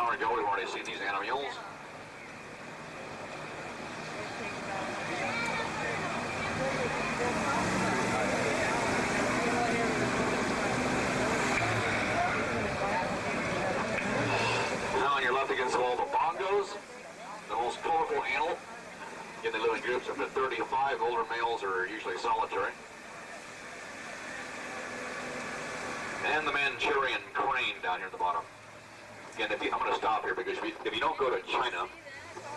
hour ago, we've already seen these animals. Now on your left against all the bongos, the most colorful animal. Again, they live in groups up to 35. Older males are usually solitary. And the Manchurian crane down here at the bottom. Again, I'm going to stop here because if you don't go to China,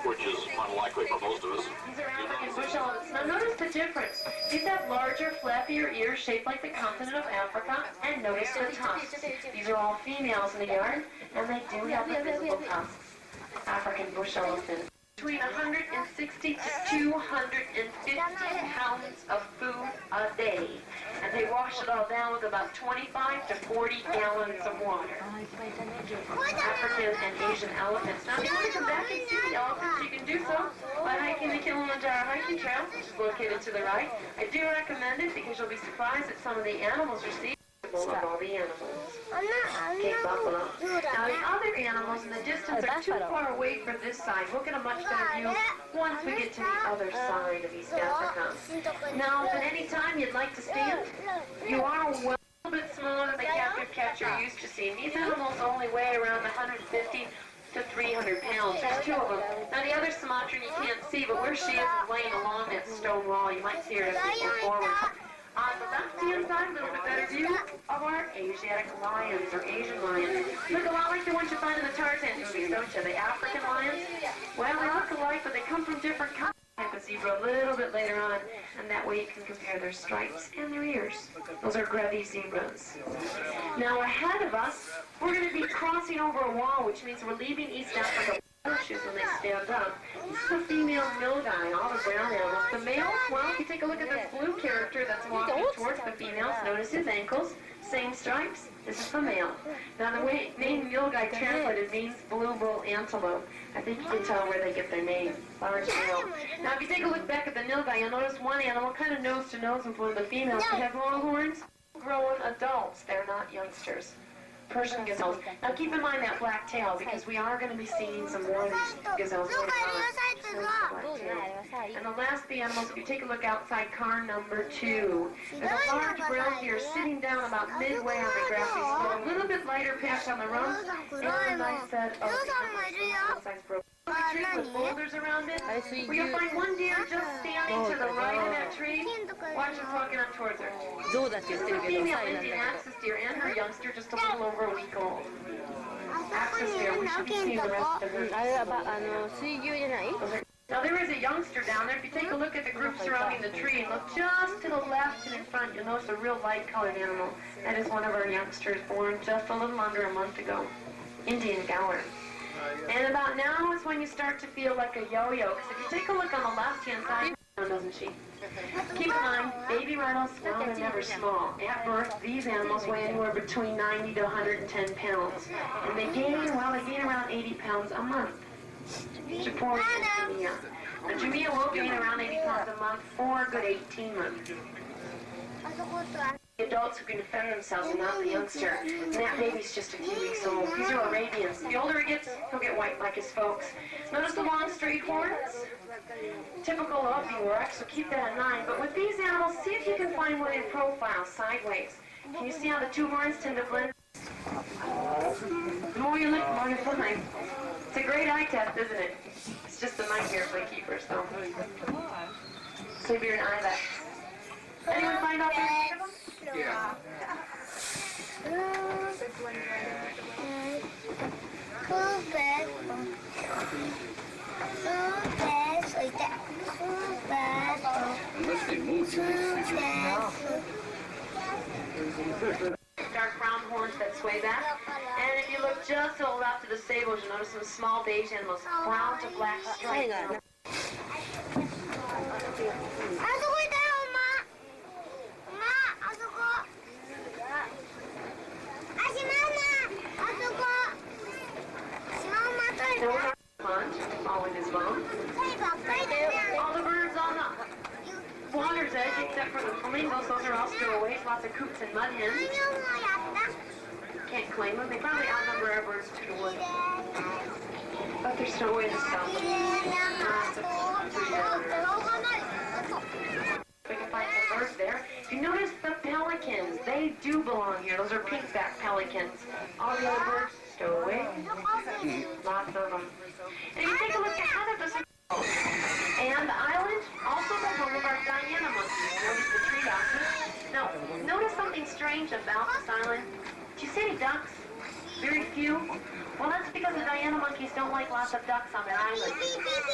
which is unlikely for most of us. These are African bush elephants. Now notice the difference. These have larger, flappier ears shaped like the continent of Africa, and notice the tusks. These are all females in the yard, and they do have the visible tusks. African bush elephants. Between 160 to 250 pounds of food a day. And they wash it all down with about 25 to 40 gallons of water. African and Asian elephants. Now if you want to come back and see the elephants, you can do so by hiking the Kilimanjaro hiking trail, which is located to the right. I do recommend it because you'll be surprised at some of the animals you see. Of all the animals. Okay, buffalo. Now the other animals in the distance are too far away for this side. We'll get a much better view once we get to the other side of East Africa. Now, if at any time you'd like to stand, you are a little bit smaller than the captive catcher used to see. These animals only weigh around 150 to 300 pounds. There's two of them. Now the other Sumatran you can't see, but where she is laying along that stone wall, you might see her as we go forward. On the left-hand side, a little bit better view of our Asiatic lions, or Asian lions. Look a lot like the ones you find in the Tarzan movies, don't you? The African lions? Well, they look alike, but they come from different kinds. Type of zebra a little bit later on, and that way you can compare their stripes and their ears. Those are Grevy zebras. Now ahead of us, we're going to be crossing over a wall, which means we're leaving East Africa. Shoes when they stand up. This is the female milgai, all the brown animals. The male, well, if you take a look at this blue character that's walking towards the females, notice his ankles, same stripes. This is the male. Now the name milgai translated means blue bull antelope. I think you can tell where they get their name, large male. Now if you take a look back at the nilgai, you'll notice one animal kind of nose to nose with one of the females. They have long horns. Grown adults, they're not youngsters. Persian gazelles. Now keep in mind that black tail because we are going to be seeing some more of these gazelles later on. And the last of the animals, if you take a look outside car number 2, there's a large brown deer sitting down about midway on the grassy slope, a little bit lighter patch on the road, and a nice set of size broken tree with boulders around it. Well, you'll find one deer just standing to the right of that tree. Watch him walking up towards her. This is a female Indian axis deer and her youngster, just a little over a week old. Axis deer, we should be seeing the rest of her. Now there is a youngster down there. If you take a look at the group surrounding the tree and look just to the left and in front, you'll notice a real light-colored animal. That is one of our youngsters born just a little under a month ago. Indian gaur. And about now is when you start to feel like a yo-yo. Because if you take a look on the left-hand side, doesn't she? Keep in mind, baby rhinos, well, they're never small. At birth, these animals weigh anywhere between 90 to 110 pounds. And they gain around 80 pounds a month. Japan and Jamia. Now, Jamia will gain around 80 pounds a month for a good 18 months. The adults who can defend themselves and not the youngster. And that baby's just a few weeks old. These are Arabians. The older he gets, he'll get white like his folks. Notice the long straight horns? Typical of the oryx, so keep that in mind. But with these animals, see if you can find one in profile, sideways. Can you see how the two horns tend to blend? The more you look, the more you find. It's a great eye test, isn't it? It's just a nightmare for the keepers, though. Siberian ibex. Anyone find out there? Yeah. Dark brown horns that sway back. And if you look just just to the left of the sables, you'll notice some small beige animals, brown to black stripes. Following his bone. All the birds on the water's edge, except for the flamingos, those are all stowaways. Lots of coops and mud hens. Can't claim them. They probably outnumber our birds 2 to 1. But they're stowaways and stuff. We can find some birds there. If you notice the pelicans, they do belong here. Those are pink-backed pelicans. All the other birds, stowaway. Lots of them. And you take a look ahead of us. And the island, also the home of our Diana monkeys. Notice the tree doctors. Now, notice something strange about this island. Do you see any ducks? Very few. Well, that's because the Diana monkeys don't like lots of ducks on their island.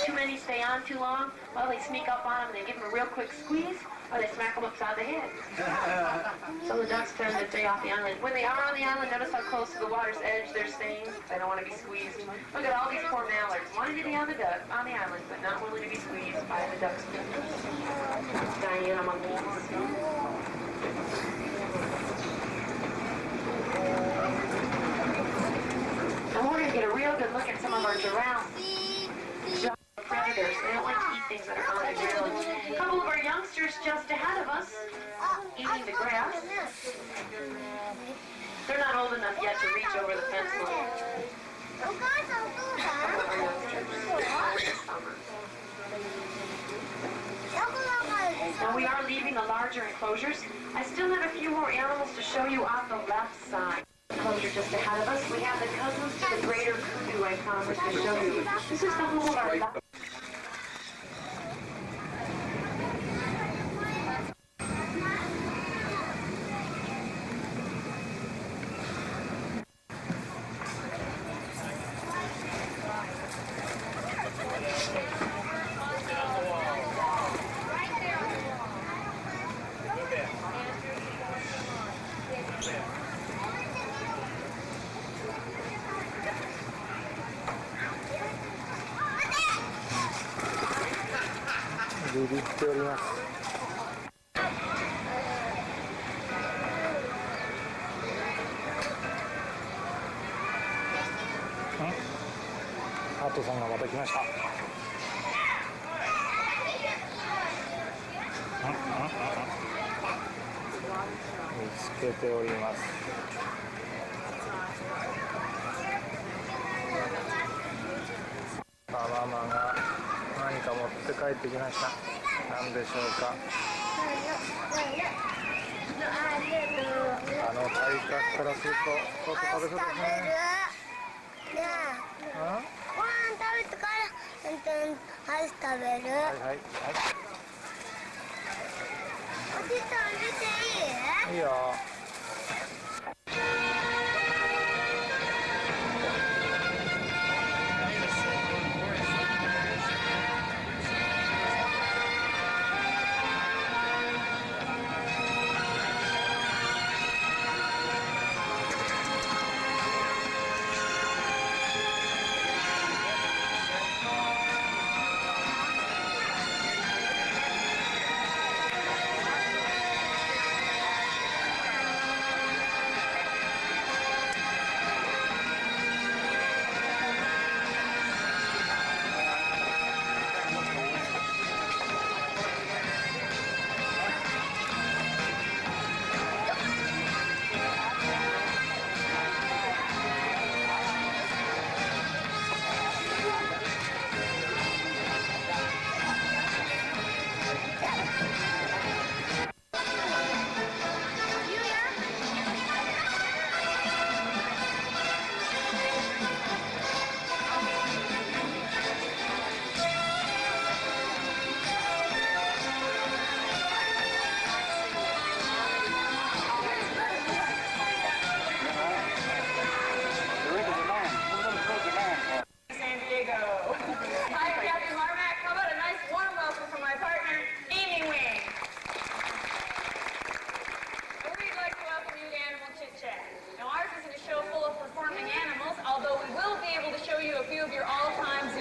Too many stay on too long. Well, they sneak up on them, they give them a real quick squeeze, or they smack them upside the head. So the ducks tend to stay off the island. When they are on the island, notice how close to the water's edge they're staying. They don't want to be squeezed. Look at all these poor mallards, wanting to be on the island, but not willing to be squeezed by the ducks. Diana monkeys. And we're going to get a real good look at some of our giraffes. Predators. They don't like to eat things that are on the ground. A couple of our youngsters just ahead of us, eating the grass. They're not old enough yet to reach over the fence line. Now we are leaving the larger enclosures. I still have a few more animals to show you on the left side. Enclosure just ahead of us, we have the cousins to the greater kudu I promised to show you. This is the home of our left.ビビっております。ハトさんがまた来ました。見つけております。ママが何か持って帰ってきました。何でしょうか。体格からするとちょっと食べそうですね。ご飯食べてからアイス食べる。はいはいはい。おじさん出ていい？いいよ。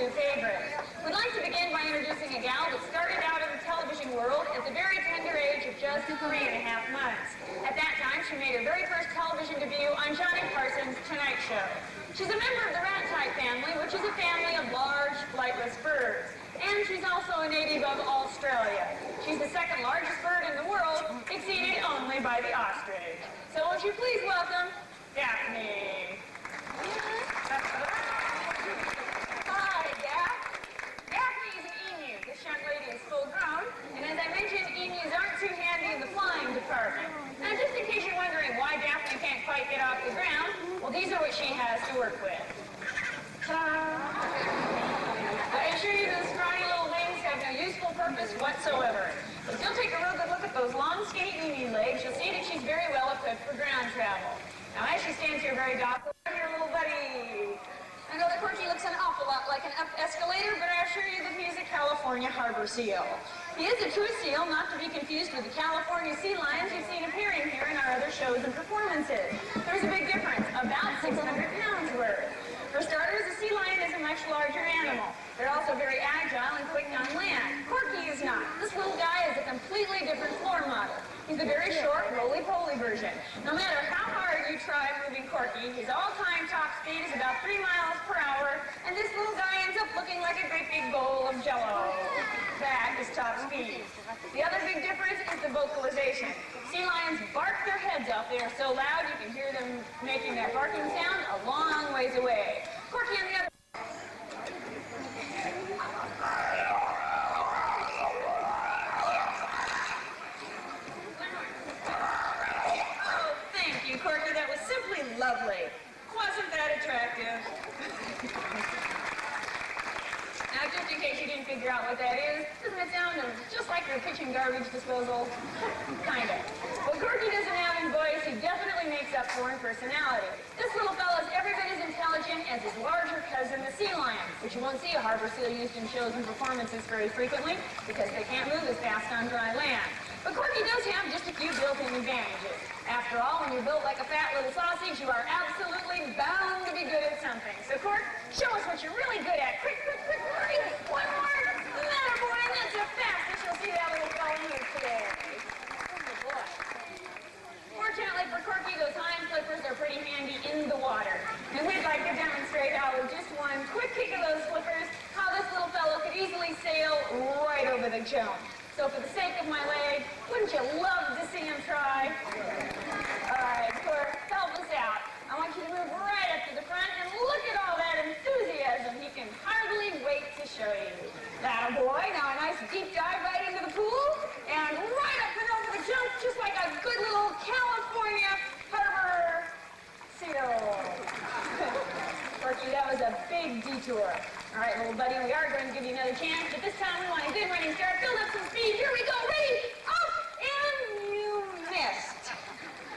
new favorite. We'd like to begin by introducing a gal that started out in the television world at the very tender age of just 3.5 months. At that time, she made her very first television debut on Johnny Carson's Tonight Show. She's a member of the rat-type family, which is a family of large, flightless birds. And she's also a native of Australia. She's the second largest bird in the world, exceeded only by the ostrich. So won't you please welcome Daphne. Hi, Daphne is an emu. This young lady is full grown, and as I mentioned, emus aren't too handy in the flying department. Now, just in case you're wondering why Daphne can't quite get off the ground, well, these are what she has to work with. I assure you those scrawny little wings have no useful purpose whatsoever. If you'll take a real good look at those long, skinny emu legs, you'll see that she's very well equipped for ground travel. Now, as she stands here very docile, your little buddy. I know that Corky looks an awful lot like an up escalator, but I assure you that he's a California harbor seal. He is a true seal, not to be confused with the California sea lions you've seen appearing here in our other shows and performances. There's a big difference, about 600 pounds worth. For starters, a sea lion is a much larger animal. They're also very agile and quick on land. Corky is not. This little guy is a completely different floor model. He's a very short, roly-poly version. No matter how hard you try moving Corky, his all-time top speed is about 3 miles per hour, and this little guy ends up looking like a great big bowl of Jell-O. That is top speed. The other big difference is the vocalization. Sea lions bark their heads off. They are so loud you can hear them making that barking sound a long ways away. Corky on the other. Oh, thank you, Corky. That was simply lovely. Wasn't that attractive? Now, just in case you didn't figure out what that is, doesn't it sound just like your kitchen garbage disposal? Kinda. What Corky doesn't have in voice, he definitely makes up for in personality. This little fella's every bit as intelligent as his larger cousin, the sea lion, which you won't see a harbor seal used in shows and performances very frequently because they can't move as fast on dry land. But Corky does have just a few built-in advantages. After all, when you're built like a fat little sausage, you are absolutely bound to be good at something. So, Cork, show us what you're really good at. Quick, quick, quick, hurry! One more! The matter, boy, and that's the fastest you'll see that little fella move today. Good boy. Fortunately for Corky, those hind flippers are pretty handy in the water. And we'd like to demonstrate how with just one quick kick of those flippers, how this little fellow could easily sail right over the jump. So for the sake of my leg, wouldn't you love to see him try? All right, Cork, help us out. I want you to move right up to the front and look at all that enthusiasm. He can hardly wait to show you. That boy. Now a nice deep dive right into the pool and right up and over the jump, just like a good little California harbor seal. Corky, that was a big detour. All right, little buddy, we are going to give you another chance, but this time we want a good running start. Build up some speed. Here we go. Ready? Up! And you missed.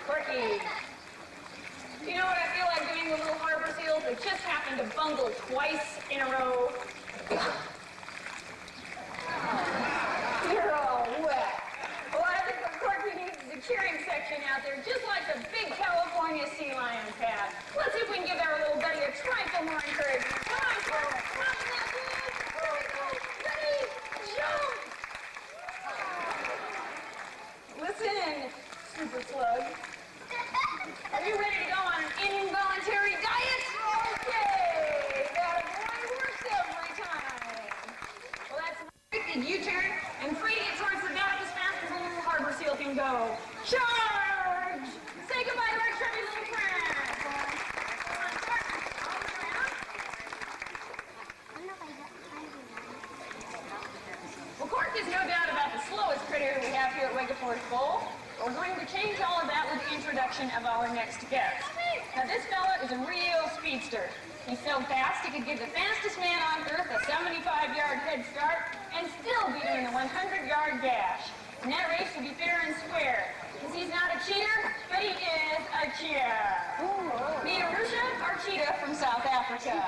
Corky. Do you know what I feel like doing with little harbor seals? They just happened to bungle twice in a row. You're all wet. Well, I think what Corky needs is a cheering section out there, just like the big California sea lions have. Let's see if we can give our little buddy a trifle more encouragement. Come on, Corky. Come on, that good. Here we go. Ready? Jump! Listen, super slug. Are you ready to go on an involuntary diet? Okay. That boy works every time. Well, that's a big U-turn and free to get towards the dock as fast as a little harbor seal can go. Charge! Say goodbye to our chubby little friend. Come on, Cork. All the way around. Well, Cork is no doubt about the slowest critter we have here at Wake Forest Bowl. We're going to change all of that with the introduction of our next guest. Now, this fella is a real speedster. He's so fast, he could give the fastest man on earth a 75-yard head start and still be doing a 100-yard dash. And that race would be fair and square. Because he's not a cheater, but he is a cheetah. Meet Arusha, our cheetah from South Africa.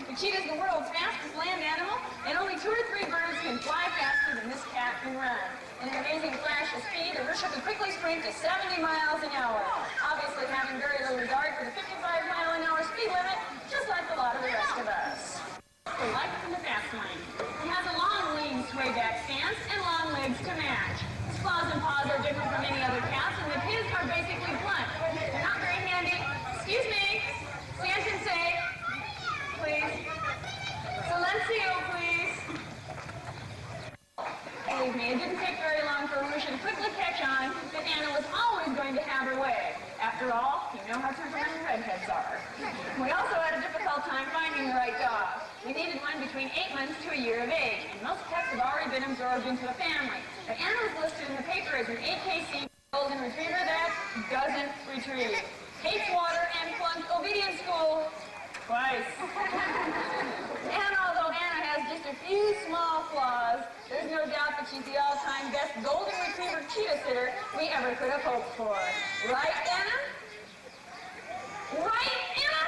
The cheetah is the world's fastest land animal, and only 2 or 3 birds can fly faster than this cat can run. In an amazing flash of speed, Arusha could quickly sprint to 70 miles an hour, obviously having very little regard for the 55-mile-an-hour speed limit, just like a lot of the rest of us. We like it from the back. sway back stance, and long legs to match. His claws and paws are different from any other cat's, and the his are basically blunt. They're not very handy. Excuse me. Stand and say, please. Silencio, please. Believe me, it didn't take very long for Rusha to quickly catch on that Anna was always going to have her way. After all, you know how temperamental redheads are. We also had a difficult time finding the right dog. We needed one between 8 months to a year of age, and most pets have already been absorbed into a family. But Anna was listed in the paper as an 8KC golden retriever that doesn't retrieve, hates water, and flunked obedience school twice. And although Anna has just a few small flaws, there's no doubt that she's the all-time best golden retriever cheetah sitter we ever could have hoped for. Right, Anna? Right, Anna?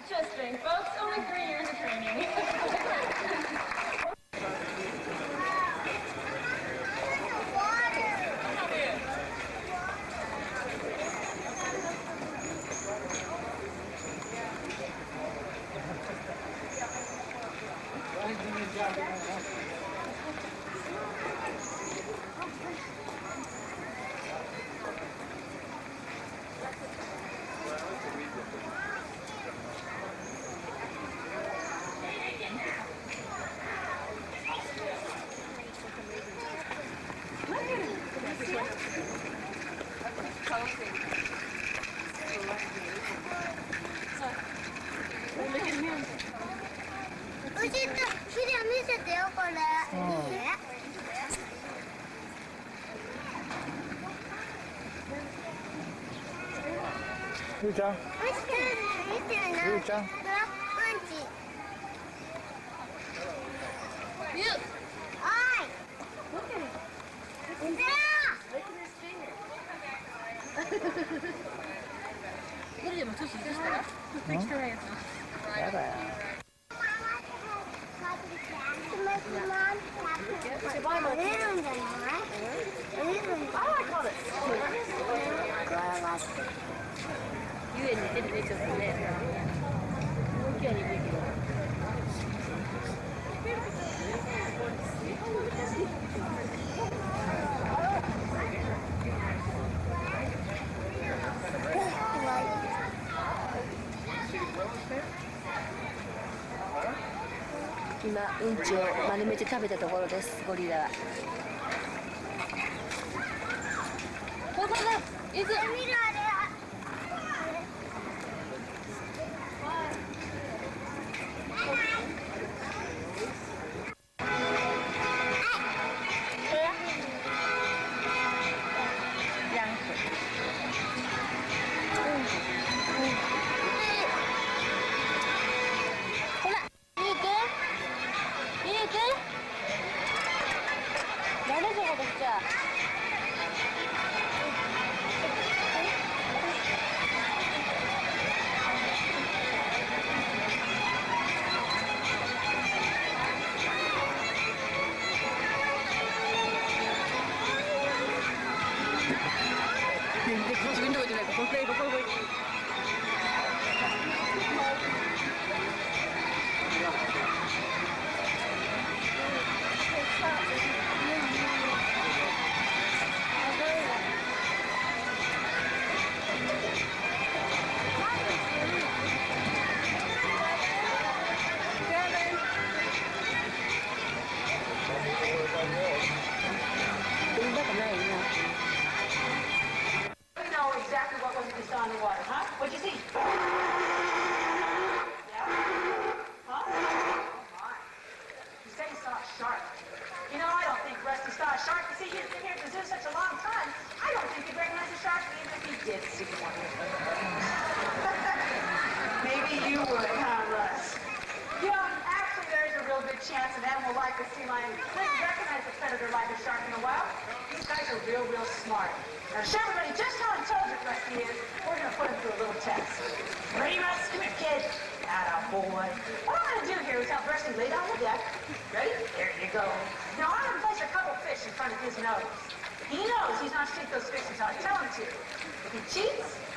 Just think, folks, only 3 years of training. ゆうちゃん、ゆうちゃん、どれでもちょっと移したら汚いやつやだよ。遊園に出てね、ちょっとね。動きは鈍いけど。今うんちを丸めて食べたところです。ゴリラは。これ水。見るあれ。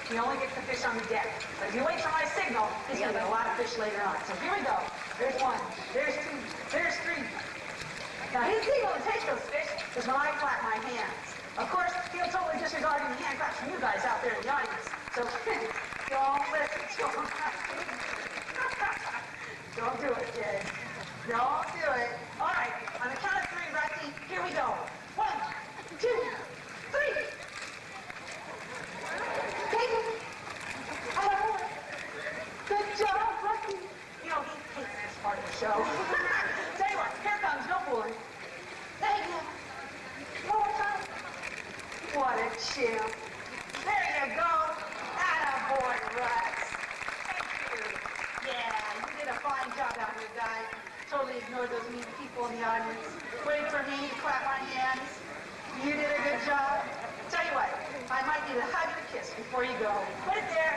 You only get the fish on the deck. But if you wait for my signal, he's going to get a lot of fish later on. So here we go. There's one. There's two. There's three. Now his signal to take those fish is when I clap my hands. Of course, he'll totally disregard any hand claps from you guys out there in the audience. So don't listen. Don't do it, kid. Don't do it. All right, on the count of three, Rusty, here we go. 1, 2, 3. Take it. I have more. Good job, Rusty. You know, he hates this part of the show. Tell you what, here comes, no fooling. Thank you. One more time. What a champ. There you go. Attaboy, Russ. Thank you. Yeah, you did a fine job out here, guys. Totally ignored those mean people in the audience. Waited for me to clap my hands. You did a good job. Tell you what, I might need a hug and a kiss before you go. Put it there.